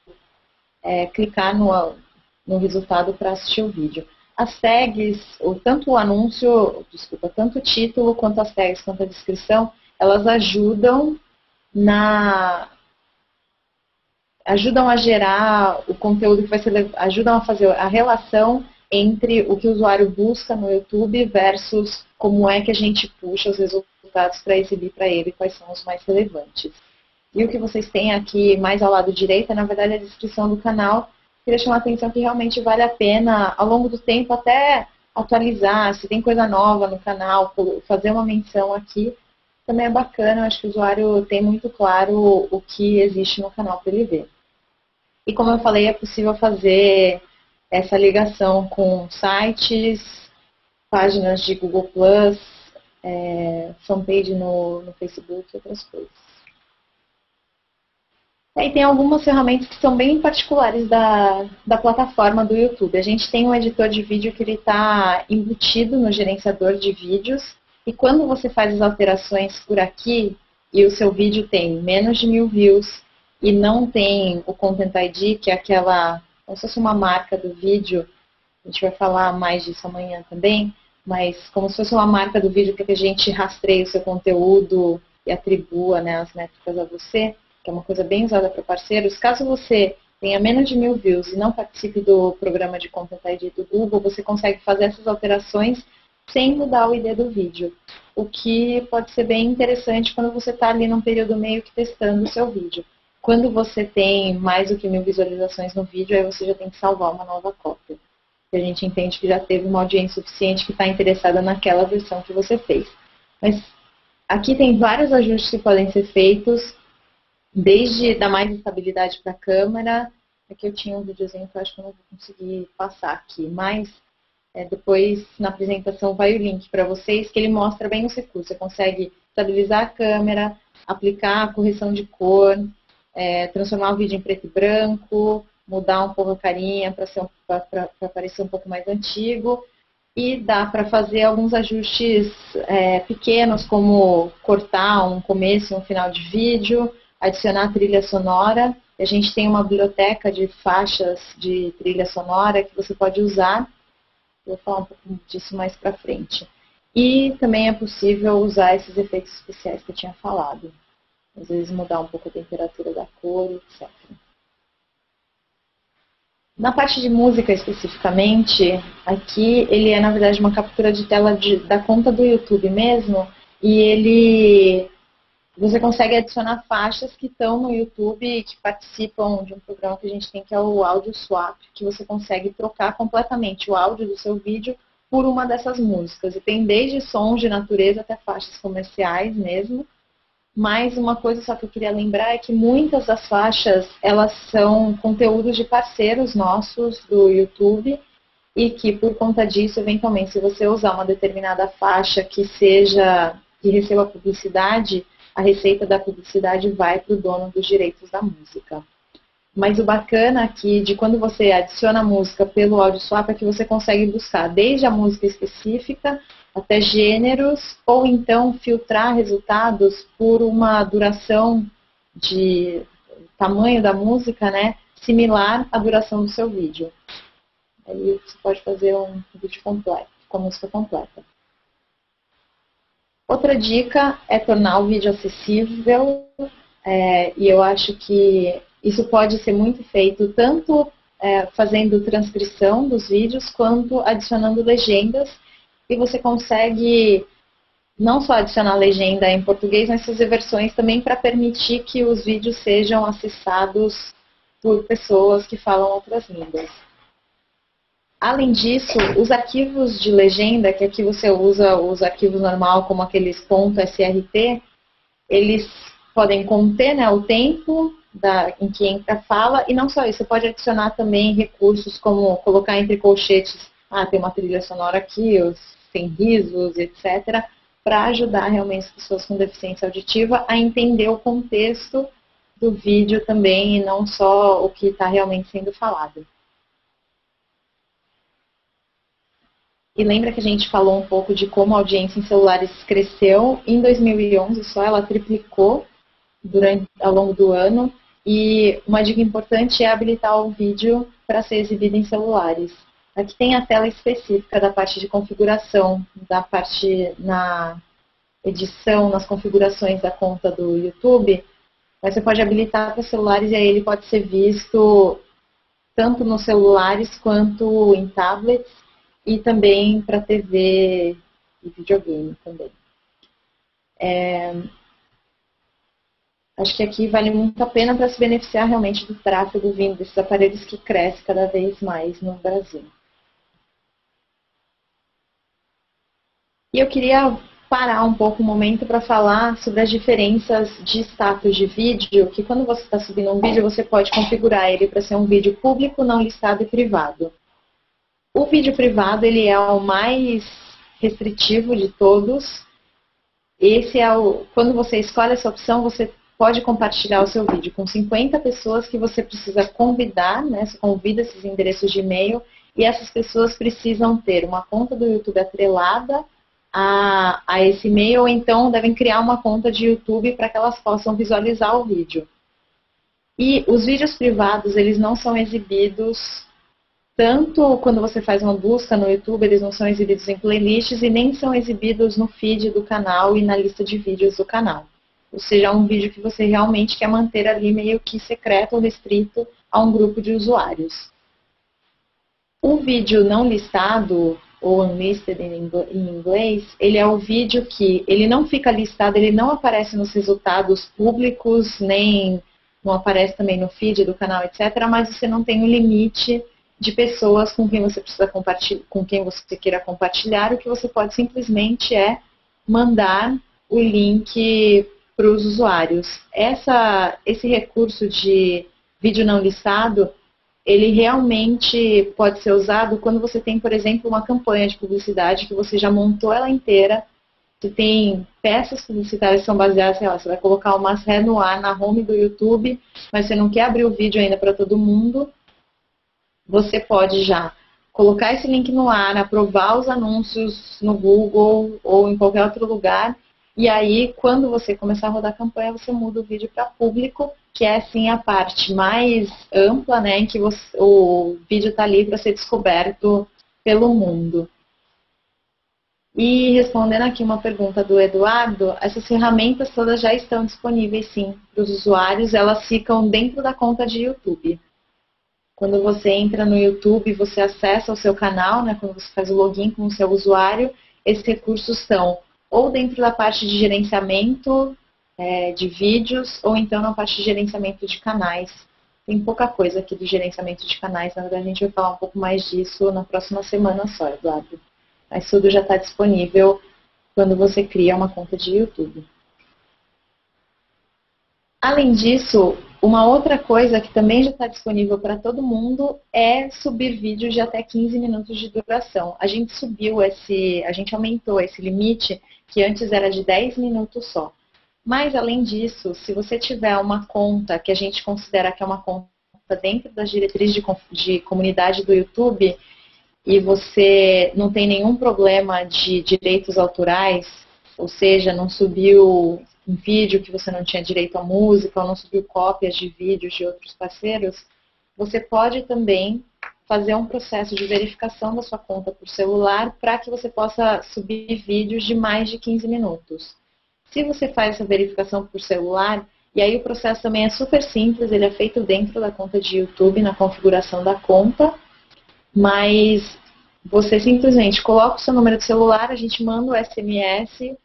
S1: clicar no resultado para assistir o vídeo. As tags, tanto o anúncio, tanto o título quanto as tags, quanto a descrição, elas ajudam a gerar o conteúdo que vai ser, ajudam a fazer a relação entre o que o usuário busca no YouTube versus como é que a gente puxa os resultados para exibir para ele quais são os mais relevantes. E o que vocês têm aqui mais ao lado direito é, na verdade, a descrição do canal. Queria chamar a atenção que realmente vale a pena, ao longo do tempo, até atualizar, se tem coisa nova no canal, fazer uma menção aqui, também é bacana. Acho que o usuário tem muito claro o que existe no canal para ele ver. E como eu falei, é possível fazer essa ligação com sites, páginas de Google+, fanpage no Facebook e outras coisas. E tem algumas ferramentas que são bem particulares da plataforma do YouTube. A gente tem um editor de vídeo que ele está embutido no gerenciador de vídeos, e quando você faz as alterações por aqui, e o seu vídeo tem menos de 1000 views, e não tem o Content ID, que é aquela, como se fosse uma marca do vídeo, a gente vai falar mais disso amanhã também, mas como se fosse uma marca do vídeo para que a gente rastreie o seu conteúdo e atribua, né, as métricas a você, que é uma coisa bem usada para parceiros. Caso você tenha menos de 1000 views e não participe do programa de Content ID do Google, você consegue fazer essas alterações sem mudar o ID do vídeo, o que pode ser bem interessante quando você está ali num período meio que testando o seu vídeo. Quando você tem mais do que 1000 visualizações no vídeo, aí você já tem que salvar uma nova cópia. A gente entende que já teve uma audiência suficiente que está interessada naquela versão que você fez. Mas aqui tem vários ajustes que podem ser feitos, desde dar mais estabilidade para a câmera. Aqui eu tinha um videozinho que eu acho que eu não vou conseguir passar aqui, mas depois na apresentação vai o link para vocês, que ele mostra bem os recursos. Você consegue estabilizar a câmera, aplicar a correção de cor, transformar o vídeo em preto e branco, mudar um pouco a carinha para parecer um pouco mais antigo. E dá para fazer alguns ajustes pequenos, como cortar um começo e um final de vídeo, adicionar trilha sonora. A gente tem uma biblioteca de faixas de trilha sonora que você pode usar. Vou falar um pouco disso mais para frente. E também é possível usar esses efeitos especiais que eu tinha falado. Às vezes mudar um pouco a temperatura da cor, etc. Na parte de música especificamente, aqui ele é na verdade uma captura de tela da conta do YouTube mesmo, e você consegue adicionar faixas que estão no YouTube e que participam de um programa que a gente tem, que é o Audio Swap, que você consegue trocar completamente o áudio do seu vídeo por uma dessas músicas. E tem desde sons de natureza até faixas comerciais mesmo. Mas uma coisa só que eu queria lembrar é que muitas das faixas, elas são conteúdos de parceiros nossos do YouTube, e que por conta disso, eventualmente, se você usar uma determinada faixa que receba publicidade, a receita da publicidade vai para o dono dos direitos da música. Mas o bacana aqui de quando você adiciona a música pelo AudioSwap é que você consegue buscar desde a música específica até gêneros, ou então filtrar resultados por uma duração de tamanho da música, né, similar à duração do seu vídeo. Aí você pode fazer um vídeo completo, com a música completa. Outra dica é tornar o vídeo acessível, e eu acho que isso pode ser muito feito tanto fazendo transcrição dos vídeos, quanto adicionando legendas, e você consegue não só adicionar legenda em português, mas fazer versões também para permitir que os vídeos sejam acessados por pessoas que falam outras línguas. Além disso, os arquivos de legenda, que aqui você usa os arquivos normal, como aqueles .srt, eles podem conter, né, o tempo em que entra a fala, e não só isso, você pode adicionar também recursos como colocar entre colchetes, tem uma trilha sonora aqui, sem risos, etc., para ajudar realmente as pessoas com deficiência auditiva a entender o contexto do vídeo também, e não só o que está realmente sendo falado. E lembra que a gente falou um pouco de como a audiência em celulares cresceu? Em 2011 só, ela triplicou ao longo do ano. E uma dica importante é habilitar o vídeo para ser exibido em celulares. Aqui tem a tela específica da parte de configuração, da parte na edição, nas configurações da conta do YouTube. Mas você pode habilitar para celulares e aí ele pode ser visto tanto nos celulares quanto em tablets e também para TV e videogame também. Acho que aqui vale muito a pena para se beneficiar realmente do tráfego vindo desses aparelhos que cresce cada vez mais no Brasil. E eu queria parar um pouco o momento para falar sobre as diferenças de status de vídeo, que quando você está subindo um vídeo, você pode configurar ele para ser um vídeo público, não listado e privado. O vídeo privado, ele é o mais restritivo de todos. Quando você escolhe essa opção, você pode compartilhar o seu vídeo com 50 pessoas que você precisa convidar, né? Você convida esses endereços de e-mail, e essas pessoas precisam ter uma conta do YouTube atrelada a esse e-mail, ou então devem criar uma conta de YouTube para que elas possam visualizar o vídeo. E os vídeos privados, eles não são exibidos, tanto quando você faz uma busca no YouTube, eles não são exibidos em playlists e nem são exibidos no feed do canal e na lista de vídeos do canal. Ou seja, é um vídeo que você realmente quer manter ali meio que secreto ou restrito a um grupo de usuários. O vídeo não listado, ou unlisted em inglês, ele é o vídeo que ele não fica listado, ele não aparece nos resultados públicos, nem não aparece também no feed do canal, etc., mas você não tem um limite de pessoas com quem você precisa compartilhar, com quem você queira compartilhar. O que você pode simplesmente é mandar o link para os usuários. Esse recurso de vídeo não listado, ele realmente pode ser usado quando você tem, por exemplo, uma campanha de publicidade que você já montou ela inteira. Você tem peças publicitárias que são baseadas, sei lá, você vai colocar uma Ré no ar na home do YouTube, mas você não quer abrir o vídeo ainda para todo mundo. Você pode já colocar esse link no ar, aprovar os anúncios no Google ou em qualquer outro lugar, e aí, quando você começar a rodar a campanha, você muda o vídeo para público, que é, assim, a parte mais ampla, né, em que o vídeo está ali para ser descoberto pelo mundo. E respondendo aqui uma pergunta do Eduardo, essas ferramentas todas já estão disponíveis, sim, para os usuários, elas ficam dentro da conta de YouTube. Quando você entra no YouTube, você acessa o seu canal, né, quando você faz o login com o seu usuário, esses recursos estão ou dentro da parte de gerenciamento de vídeos, ou então na parte de gerenciamento de canais. Tem pouca coisa aqui do gerenciamento de canais, na verdade a gente vai falar um pouco mais disso na próxima semana só, Eduardo. Mas tudo já está disponível quando você cria uma conta de YouTube. Além disso, uma outra coisa que também já está disponível para todo mundo é subir vídeos de até 15 minutos de duração. A gente aumentou esse limite, que antes era de 10 minutos só. Mas, além disso, se você tiver uma conta que a gente considera que é uma conta dentro das diretrizes de comunidade do YouTube e você não tem nenhum problema de direitos autorais, ou seja, não subiu um vídeo que você não tinha direito à música, ou não subiu cópias de vídeos de outros parceiros, você pode também fazer um processo de verificação da sua conta por celular para que você possa subir vídeos de mais de 15 minutos. Se você faz essa verificação por celular, e aí o processo também é super simples, ele é feito dentro da conta de YouTube, na configuração da conta, mas você simplesmente coloca o seu número de celular, a gente manda o SMS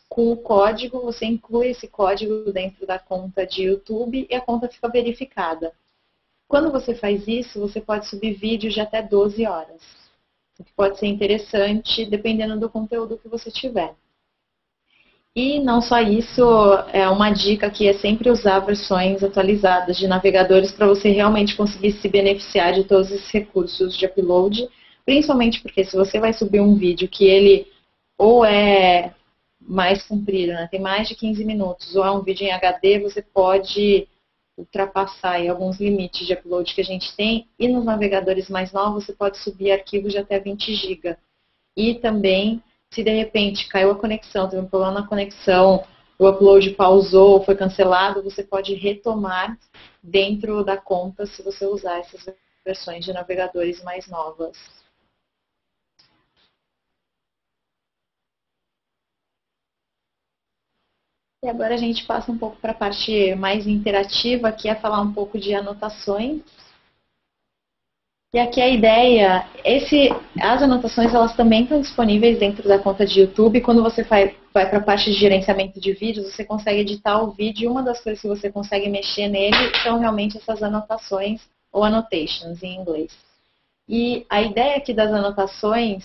S1: com o código, você inclui esse código dentro da conta de YouTube e a conta fica verificada. Quando você faz isso, você pode subir vídeos de até 12 horas. O que pode ser interessante, dependendo do conteúdo que você tiver. E não só isso, é uma dica que é sempre usar versões atualizadas de navegadores para você realmente conseguir se beneficiar de todos esses recursos de upload, principalmente porque se você vai subir um vídeo que ele ou é mais comprido, né, tem mais de 15 minutos, ou é um vídeo em HD, você pode ultrapassar aí alguns limites de upload que a gente tem, e nos navegadores mais novos você pode subir arquivos de até 20 GB. E também, se de repente caiu a conexão, teve um problema na conexão, o upload pausou, foi cancelado, você pode retomar dentro da conta se você usar essas versões de navegadores mais novas. E agora a gente passa um pouco para a parte mais interativa, que é falar um pouco de anotações. E aqui a ideia, as anotações elas também estão disponíveis dentro da conta de YouTube. Quando você vai para a parte de gerenciamento de vídeos, você consegue editar o vídeo e uma das coisas que você consegue mexer nele são realmente essas anotações, ou annotations em inglês. E a ideia aqui das anotações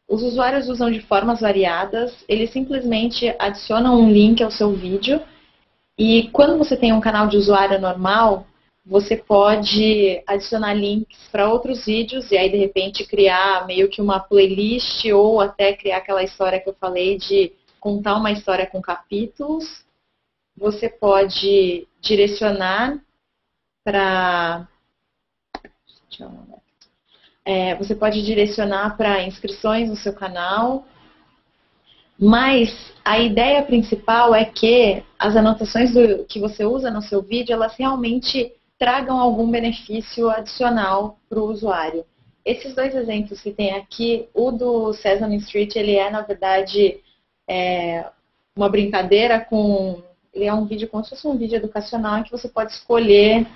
S1: os usuários usam de formas variadas, eles simplesmente adicionam um link ao seu vídeo e quando você tem um canal de usuário normal, você pode adicionar links para outros vídeos e aí de repente criar meio que uma playlist ou até criar aquela história que eu falei de contar uma história com capítulos. Você pode direcionar para... você pode direcionar para inscrições no seu canal, mas a ideia principal é que as anotações que você usa no seu vídeo, elas realmente tragam algum benefício adicional para o usuário. Esses dois exemplos que tem aqui, o do Sesame Street, ele é, na verdade, uma brincadeira ele é um vídeo como se fosse um vídeo educacional em que você pode escolher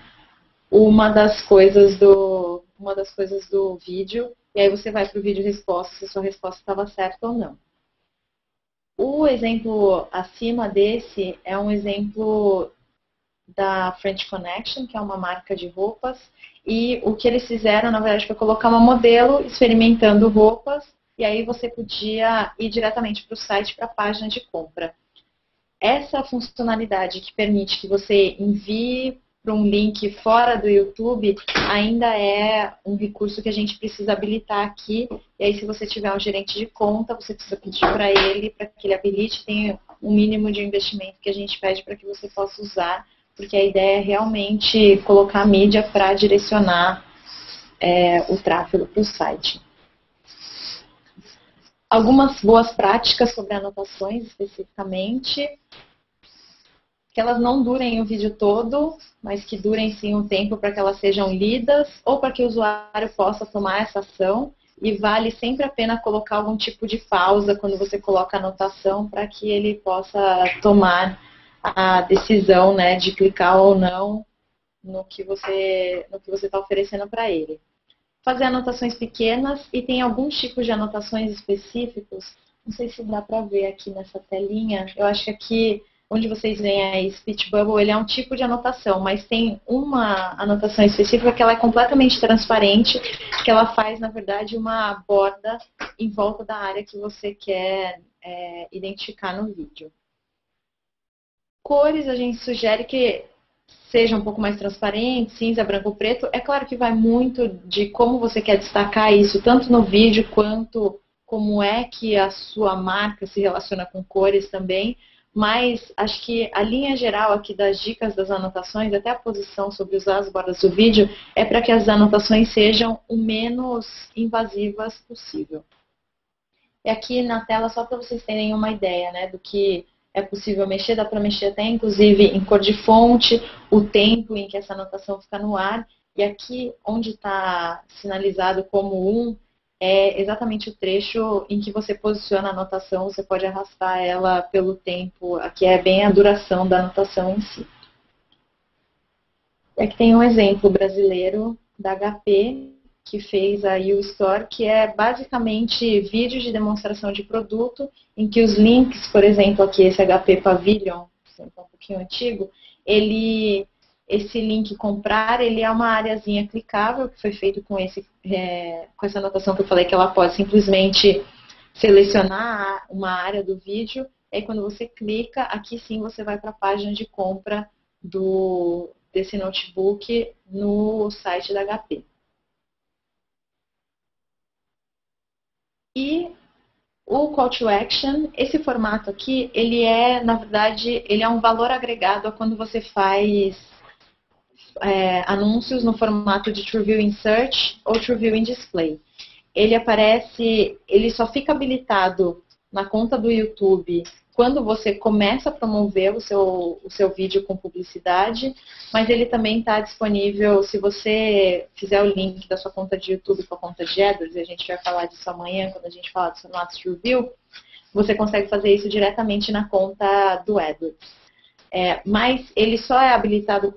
S1: uma das coisas do vídeo, e aí você vai para o vídeo resposta se a sua resposta estava certa ou não. O exemplo acima desse é um exemplo da French Connection, que é uma marca de roupas, e o que eles fizeram, na verdade, foi colocar uma modelo experimentando roupas, e aí você podia ir diretamente para o site, para a página de compra. Essa funcionalidade que permite que você envie para um link fora do YouTube, ainda é um recurso que a gente precisa habilitar aqui. E aí, se você tiver um gerente de conta, você precisa pedir para ele, para que ele habilite, tem um mínimo de investimento que a gente pede para que você possa usar, porque a ideia é realmente colocar a mídia para direcionar o tráfego para o site. Algumas boas práticas sobre anotações, especificamente, que elas não durem o vídeo todo, mas que durem sim um tempo para que elas sejam lidas ou para que o usuário possa tomar essa ação. E vale sempre a pena colocar algum tipo de pausa quando você coloca a anotação para que ele possa tomar a decisão, né, de clicar ou não no que você está oferecendo para ele. Fazer anotações pequenas e tem alguns tipos de anotações específicos. Não sei se dá para ver aqui nessa telinha. Eu acho que aqui onde vocês veem aí, Speech Bubble, ele é um tipo de anotação, mas tem uma anotação específica que ela é completamente transparente, que ela faz, na verdade, uma borda em volta da área que você quer identificar no vídeo. Cores, a gente sugere que seja um pouco mais transparente, cinza, branco, preto. É claro que vai muito de como você quer destacar isso, tanto no vídeo quanto como é que a sua marca se relaciona com cores também. mas acho que a linha geral aqui das dicas das anotações, até a posição sobre usar as bordas do vídeo, é para que as anotações sejam o menos invasivas possível. E aqui na tela, só para vocês terem uma ideia, né, do que é possível mexer, dá para mexer até inclusive em cor de fonte, o tempo em que essa anotação fica no ar, e aqui onde está sinalizado como 1, é exatamente o trecho em que você posiciona a anotação, você pode arrastar ela pelo tempo, aqui é bem a duração da anotação em si. E aqui tem um exemplo brasileiro da HP, que fez a U-Store, que é basicamente vídeos de demonstração de produto, em que os links, por exemplo, aqui esse HP Pavilion, um pouquinho antigo, esse link comprar, ele é uma areazinha clicável, que foi feito com essa anotação que eu falei, que ela pode simplesmente selecionar uma área do vídeo, e aí quando você clica, aqui sim você vai para a página de compra desse notebook no site da HP. E o Call to Action, esse formato aqui, ele é, na verdade, ele é um valor agregado a quando você faz anúncios no formato de True View in Search ou True View in Display. Ele só fica habilitado na conta do YouTube quando você começa a promover o seu vídeo com publicidade, mas ele também está disponível, se você fizer o link da sua conta de YouTube com a conta de AdWords, e a gente vai falar disso amanhã, quando a gente falar dos formatos True View, você consegue fazer isso diretamente na conta do AdWords. Mas ele só é habilitado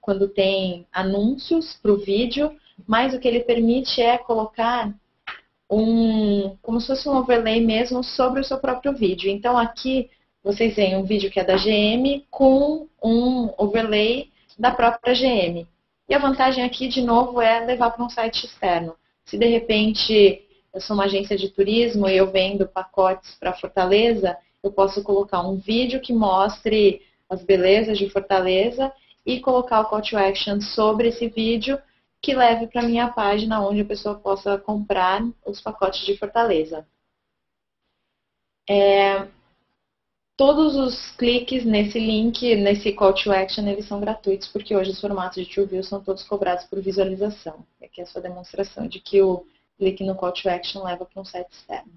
S1: quando tem anúncios para o vídeo, mas o que ele permite é colocar como se fosse um overlay mesmo sobre o seu próprio vídeo. Então aqui vocês veem um vídeo que é da GM com um overlay da própria GM. E a vantagem aqui, de novo, é levar para um site externo. Se de repente eu sou uma agência de turismo e eu vendo pacotes para Fortaleza, eu posso colocar um vídeo que mostre as belezas de Fortaleza e colocar o Call to Action sobre esse vídeo que leve para a minha página onde a pessoa possa comprar os pacotes de Fortaleza. Todos os cliques nesse link, nesse Call to Action, eles são gratuitos, porque hoje os formatos de TrueView são todos cobrados por visualização. Aqui é a sua demonstração de que o clique no Call to Action leva para um site externo.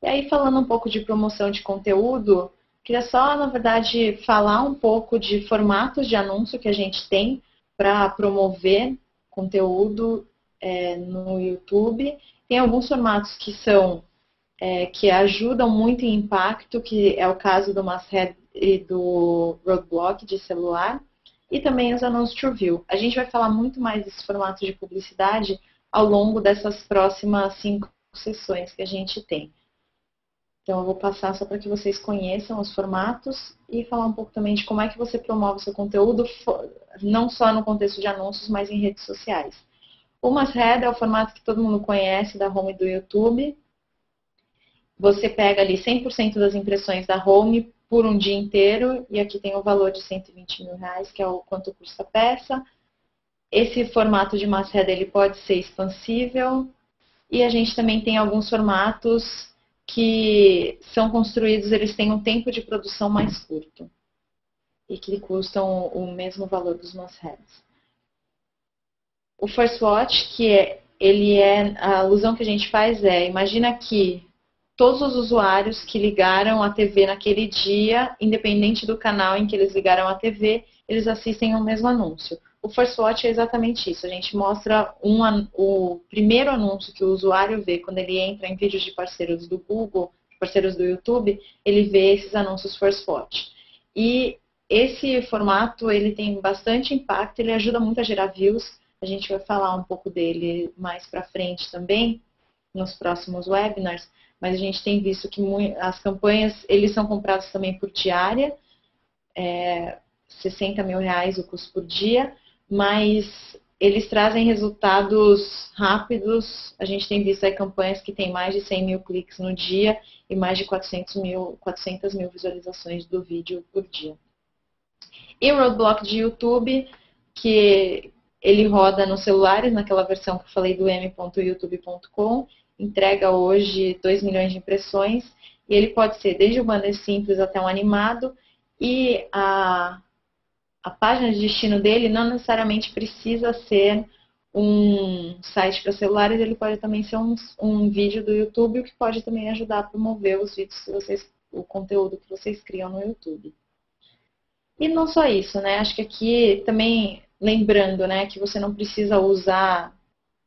S1: E aí, falando um pouco de promoção de conteúdo, queria só, na verdade, falar um pouco de formatos de anúncio que a gente tem para promover conteúdo no YouTube. Tem alguns formatos que ajudam muito em impacto, que é o caso do Masthead e do Roadblock de celular, e também os anúncios TrueView. A gente vai falar muito mais desses formatos de publicidade ao longo dessas próximas 5 sessões que a gente tem. Então, eu vou passar só para que vocês conheçam os formatos e falar um pouco também de como é que você promove o seu conteúdo, não só no contexto de anúncios, mas em redes sociais. O Masthead é o formato que todo mundo conhece da home do YouTube. Você pega ali 100% das impressões da home por um dia inteiro, e aqui tem o valor de R$120 mil, que é o quanto custa a peça. Esse formato de Masthead, ele pode ser expansível, e a gente também tem alguns formatos que são construídos, eles têm um tempo de produção mais curto e que custam o mesmo valor dos Mastheads. O First Watch, a alusão que a gente faz imagina que todos os usuários que ligaram a TV naquele dia, independente do canal em que eles ligaram a TV, eles assistem ao mesmo anúncio. O First Watch é exatamente isso. A gente mostra o primeiro anúncio que o usuário vê quando ele entra em vídeos de parceiros do Google, parceiros do YouTube, ele vê esses anúncios First Watch. E esse formato, ele tem bastante impacto, ele ajuda muito a gerar views. A gente vai falar um pouco dele mais para frente também, nos próximos webinars. Mas a gente tem visto que as campanhas, eles são comprados também por diária, R$60 mil o custo por dia, mas eles trazem resultados rápidos. A gente tem visto aí campanhas que têm mais de 100 mil cliques no dia e mais de 400 mil visualizações do vídeo por dia. E o Roadblock de YouTube, que ele roda nos celulares, naquela versão que eu falei do m.youtube.com, entrega hoje 2 milhões de impressões, E ele pode ser desde um banner simples até um animado, e a página de destino dele não necessariamente precisa ser um site para celulares, ele pode também ser um vídeo do YouTube, o que pode também ajudar a promover os vídeos que o conteúdo que vocês criam no YouTube. E não só isso, né? Acho que aqui também, lembrando, né, que você não precisa usar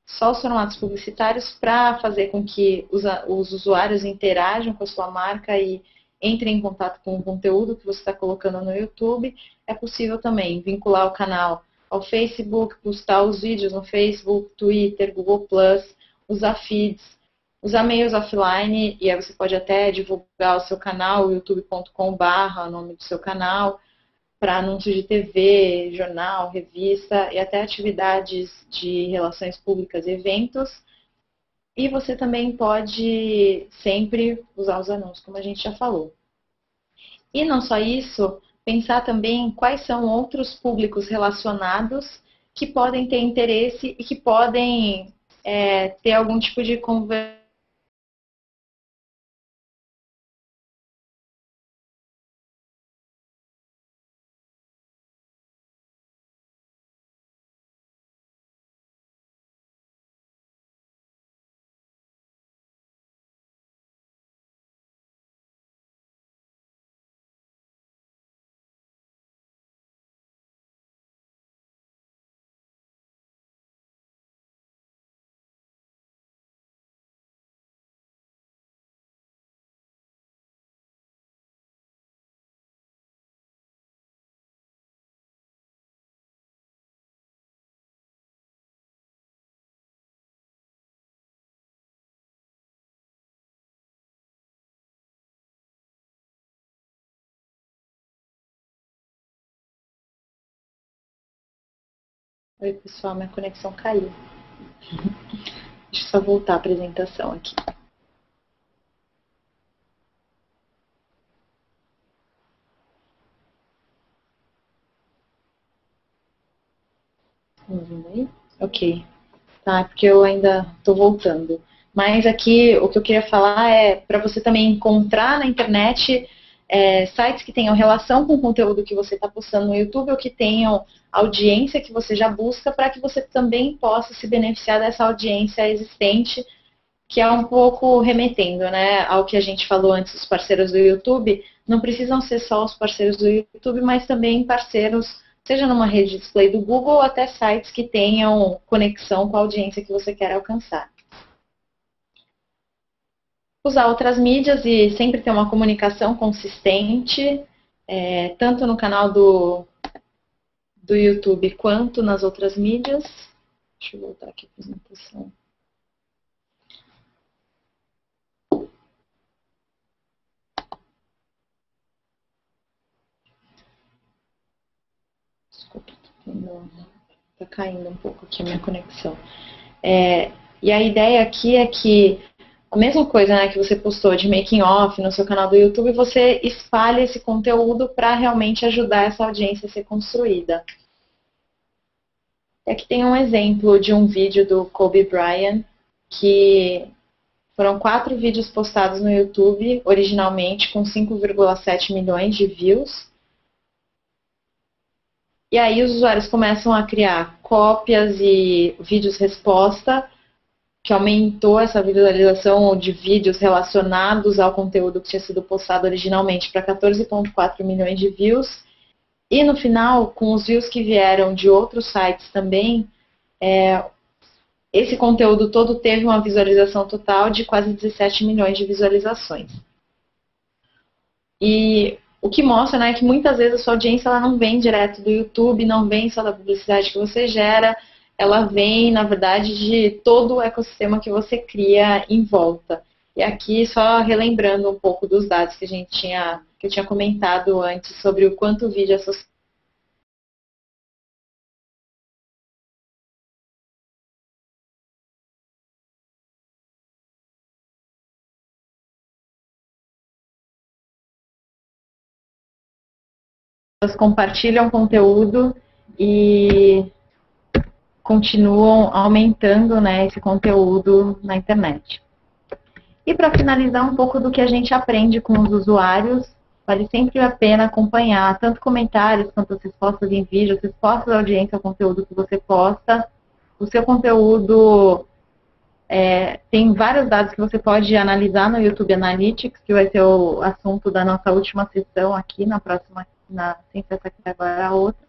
S1: só os formatos publicitários para fazer com que os usuários interajam com a sua marca e entrem em contato com o conteúdo que você está colocando no YouTube. É possível também vincular o canal ao Facebook, postar os vídeos no Facebook, Twitter, Google+, usar feeds, usar meios offline, e aí você pode até divulgar o seu canal, youtube.com/, o nome do seu canal, para anúncios de TV, jornal, revista e até atividades de relações públicas e eventos. E você também pode sempre usar os anúncios, como a gente já falou. E não só isso, pensar também quais são outros públicos relacionados que podem ter interesse e que podem ter algum tipo de conversa. Oi, pessoal, minha conexão caiu. Deixa eu só voltar a apresentação aqui. Estão ouvindo aí? Ok. Tá, porque eu ainda estou voltando. Mas aqui o que eu queria falar é para você também encontrar na internet sites que tenham relação com o conteúdo que você está postando no YouTube ou que tenham audiência que você já busca, para que você também possa se beneficiar dessa audiência existente, que é um pouco remetendo, né, ao que a gente falou antes, os parceiros do YouTube. Não precisam ser só os parceiros do YouTube, mas também parceiros, seja numa rede de display do Google ou até sites que tenham conexão com a audiência que você quer alcançar. Usar outras mídias e sempre ter uma comunicação consistente, tanto no canal do YouTube quanto nas outras mídias. Deixa eu voltar aqui a apresentação. Desculpa, tá caindo um pouco aqui a minha conexão. E a ideia aqui é que a mesma coisa, né, que você postou de making off no seu canal do YouTube, você espalha esse conteúdo para realmente ajudar essa audiência a ser construída. Aqui tem um exemplo de um vídeo do Kobe Bryant, que foram 4 vídeos postados no YouTube, originalmente, com 5,7 milhões de views. E aí os usuários começam a criar cópias e vídeos resposta, que aumentou essa visualização de vídeos relacionados ao conteúdo que tinha sido postado originalmente para 14,4 milhões de views. E no final, com os views que vieram de outros sites também, esse conteúdo todo teve uma visualização total de quase 17 milhões de visualizações. E o que mostra, né, que muitas vezes a sua audiência ela não vem direto do YouTube, não vem só da publicidade que você gera, ela vem, na verdade, de todo o ecossistema que você cria em volta. E aqui, só relembrando um pouco dos dados que eu tinha comentado antes sobre o quanto o vídeo associado compartilham conteúdo e continuam aumentando, né, esse conteúdo na internet. E para finalizar, um pouco do que a gente aprende com os usuários, vale sempre a pena acompanhar tanto comentários quanto as respostas em vídeo, as respostas da audiência ao conteúdo que você posta. O seu conteúdo tem vários dados que você pode analisar no YouTube Analytics, que vai ser o assunto da nossa última sessão aqui, sem ser essa aqui agora a outra.